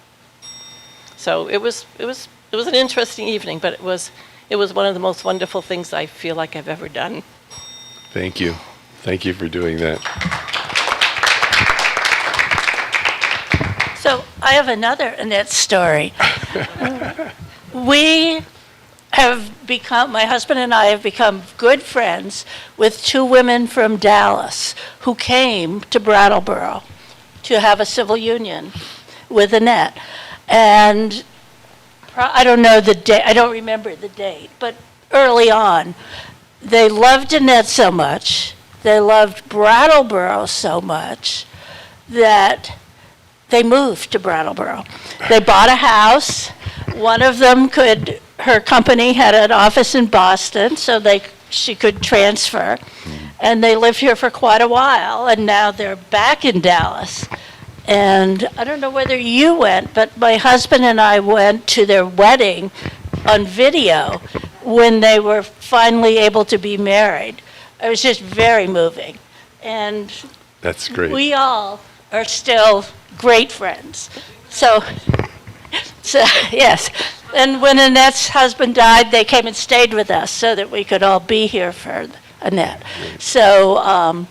So it was an interesting evening, but it was one of the most wonderful things I feel like I've ever done. Thank you. Thank you for doing that. So I have another Annette story. My husband and I have become good friends with 2 women from Dallas who came to Brattleboro to have a civil union with Annette. And I don't know the date, I don't remember the date, but early on, they loved Annette so much, they loved Brattleboro so much that they moved to Brattleboro. They bought a house. One of them her company had an office in Boston, so she could transfer. And they lived here for quite a while, and now they're back in Dallas. And I don't know whether you went, but my husband and I went to their wedding on video when they were finally able to be married. It was just very moving. And That's great. we all are still great friends. So yes. And when Annette's husband died, they came and stayed with us so that we could all be here for Annette. So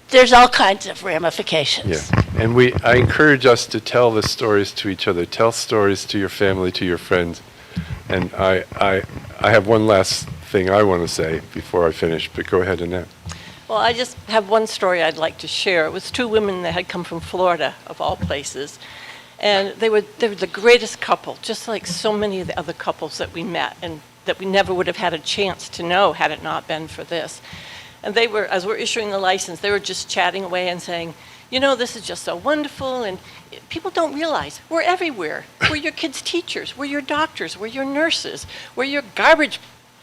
there's all kinds of ramifications. Yeah, and I encourage us to tell the stories to each other. Tell stories to your family, to your friends. And I have one last thing I want to say before I finish, but go ahead, Annette. Well, I just have one story I'd like to share. It was 2 women that had come from Florida, of all places. And they were the greatest couple, just like so many of the other couples that we met and that we never would have had a chance to know had it not been for this. And they were, as we're issuing the license, they were just chatting away and saying, you know, this is just so wonderful, and people don't realize we're everywhere. We're your kids' teachers, we're your doctors, we're your nurses, we're your garbage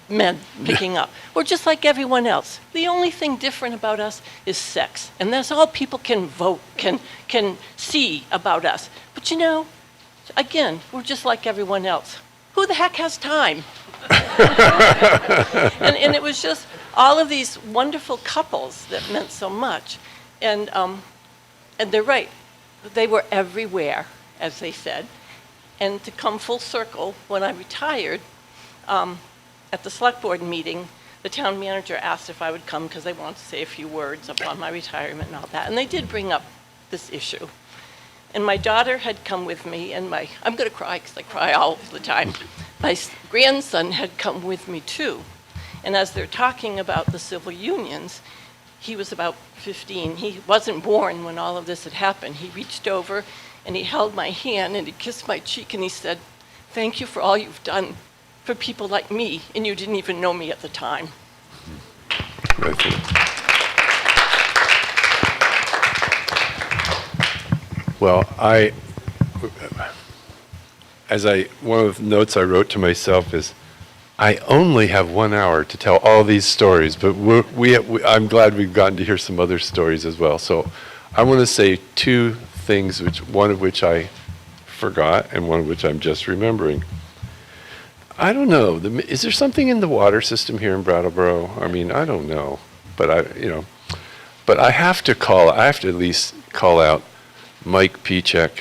men picking up. We're just like everyone else. The only thing different about us is sex, and that's all people can vote, can see about us. But you know, again, we're just like everyone else. Who the heck has time? and it was just all of these wonderful couples that meant so much. And they're right. They were everywhere, as they said. And to come full circle, when I retired, at the select board meeting, the town manager asked if I would come because they wanted to say a few words upon my retirement and all that. And they did bring up this issue. And my daughter had come with me, and I'm going to cry because I cry all the time. My grandson had come with me too. And as they're talking about the civil unions, he was about 15. He wasn't born when all of this had happened. He reached over and he held my hand and he kissed my cheek and he said, "Thank you for all you've done for people like me, and you didn't even know me at the time." Well, one of the notes I wrote to myself is, I only have 1 hour to tell all these stories, but I'm glad we've gotten to hear some other stories as well. So I want to say two things, one of which I forgot and one of which I'm just remembering. I don't know. Is there something in the water system here in Brattleboro? I mean, I don't know, but I have to at least call out Mike Pichek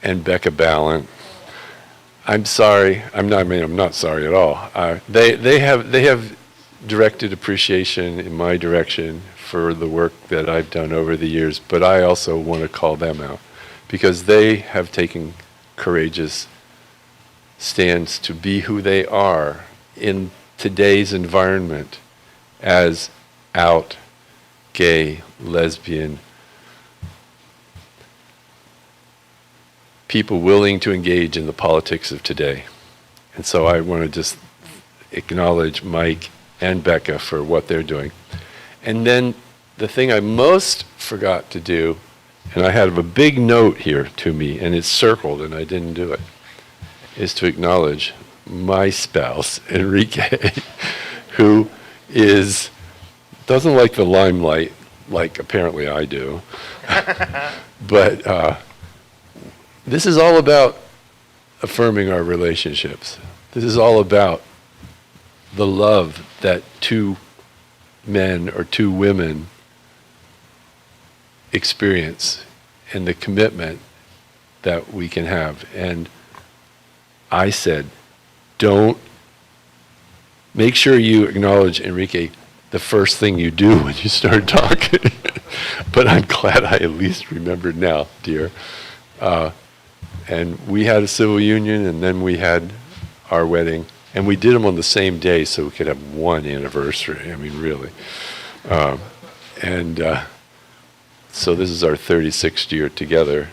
and Becca Ballant. I'm sorry. I'm not sorry at all. They have directed appreciation in my direction for the work that I've done over the years, but I also want to call them out because they have taken courageous stands to be who they are in today's environment as out, gay, lesbian, people willing to engage in the politics of today. And so I want to just acknowledge Mike and Becca for what they're doing. And then the thing I most forgot to do, and I have a big note here to me, and it's circled and I didn't do it, is to acknowledge my spouse, Enrique, who doesn't like the limelight like apparently I do. But this is all about affirming our relationships. This is all about the love that two men or two women experience and the commitment that we can have. And I said, make sure you acknowledge Enrique the first thing you do when you start talking. But I'm glad I at least remembered now, dear. And we had a civil union, and then we had our wedding, and we did them on the same day so we could have one anniversary. I mean, really. So this is our 36th year together.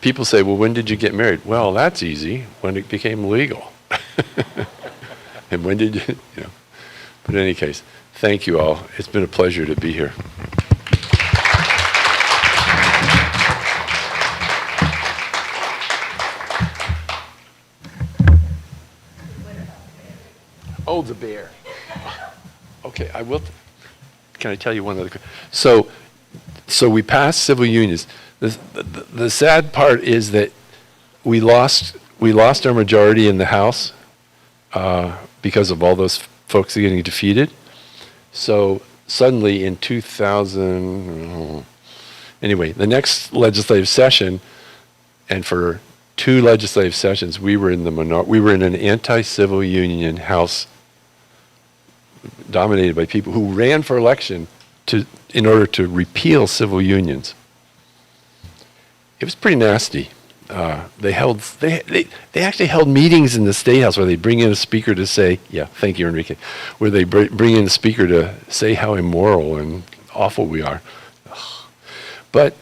People say, well, when did you get married? Well, that's easy, when it became legal. And when did you know. But in any case, thank you all. It's been a pleasure to be here. Oh, the bear. Okay, I will. Can I tell you one other? So we passed civil unions. The sad part is that we lost our majority in the House because of all those folks getting defeated. So suddenly in 2000, anyway, the next legislative session, and for 2 legislative sessions, we were in an anti-civil union House dominated by people who ran for election in order to repeal civil unions. It was pretty nasty. They actually held meetings in the State House where they bring in a speaker to say, yeah, thank you, Enrique, where they bring in a speaker to say how immoral and awful we are. But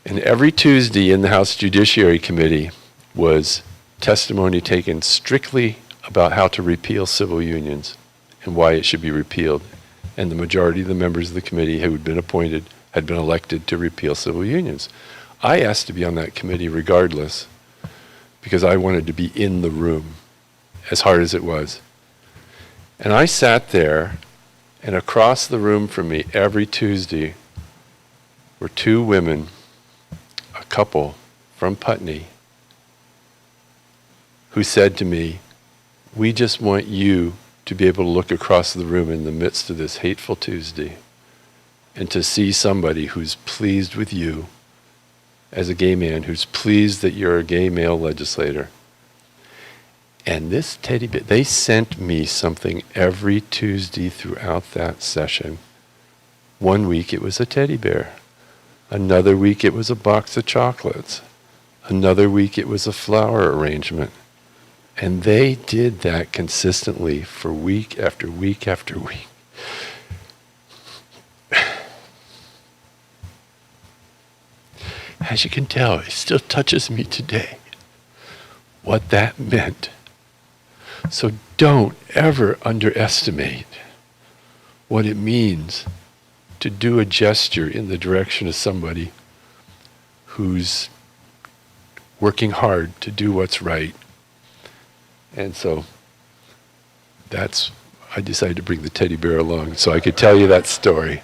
and every Tuesday in the House Judiciary Committee was testimony taken strictly about how to repeal civil unions and why it should be repealed. And the majority of the members of the committee who had been appointed had been elected to repeal civil unions. I asked to be on that committee regardless because I wanted to be in the room, as hard as it was. And I sat there, and across the room from me every Tuesday were 2 women, a couple from Putney, who said to me, we just want you to be able to look across the room in the midst of this hateful Tuesday and to see somebody who's pleased with you as a gay man, who's pleased that you're a gay male legislator. And this teddy bear, they sent me something every Tuesday throughout that session. One week it was a teddy bear. Another week it was a box of chocolates. Another week it was a flower arrangement. And they did that consistently for week after week after week. As you can tell, it still touches me today what that meant. So don't ever underestimate what it means to do a gesture in the direction of somebody who's working hard to do what's right. And so I decided to bring the teddy bear along so I could tell you that story.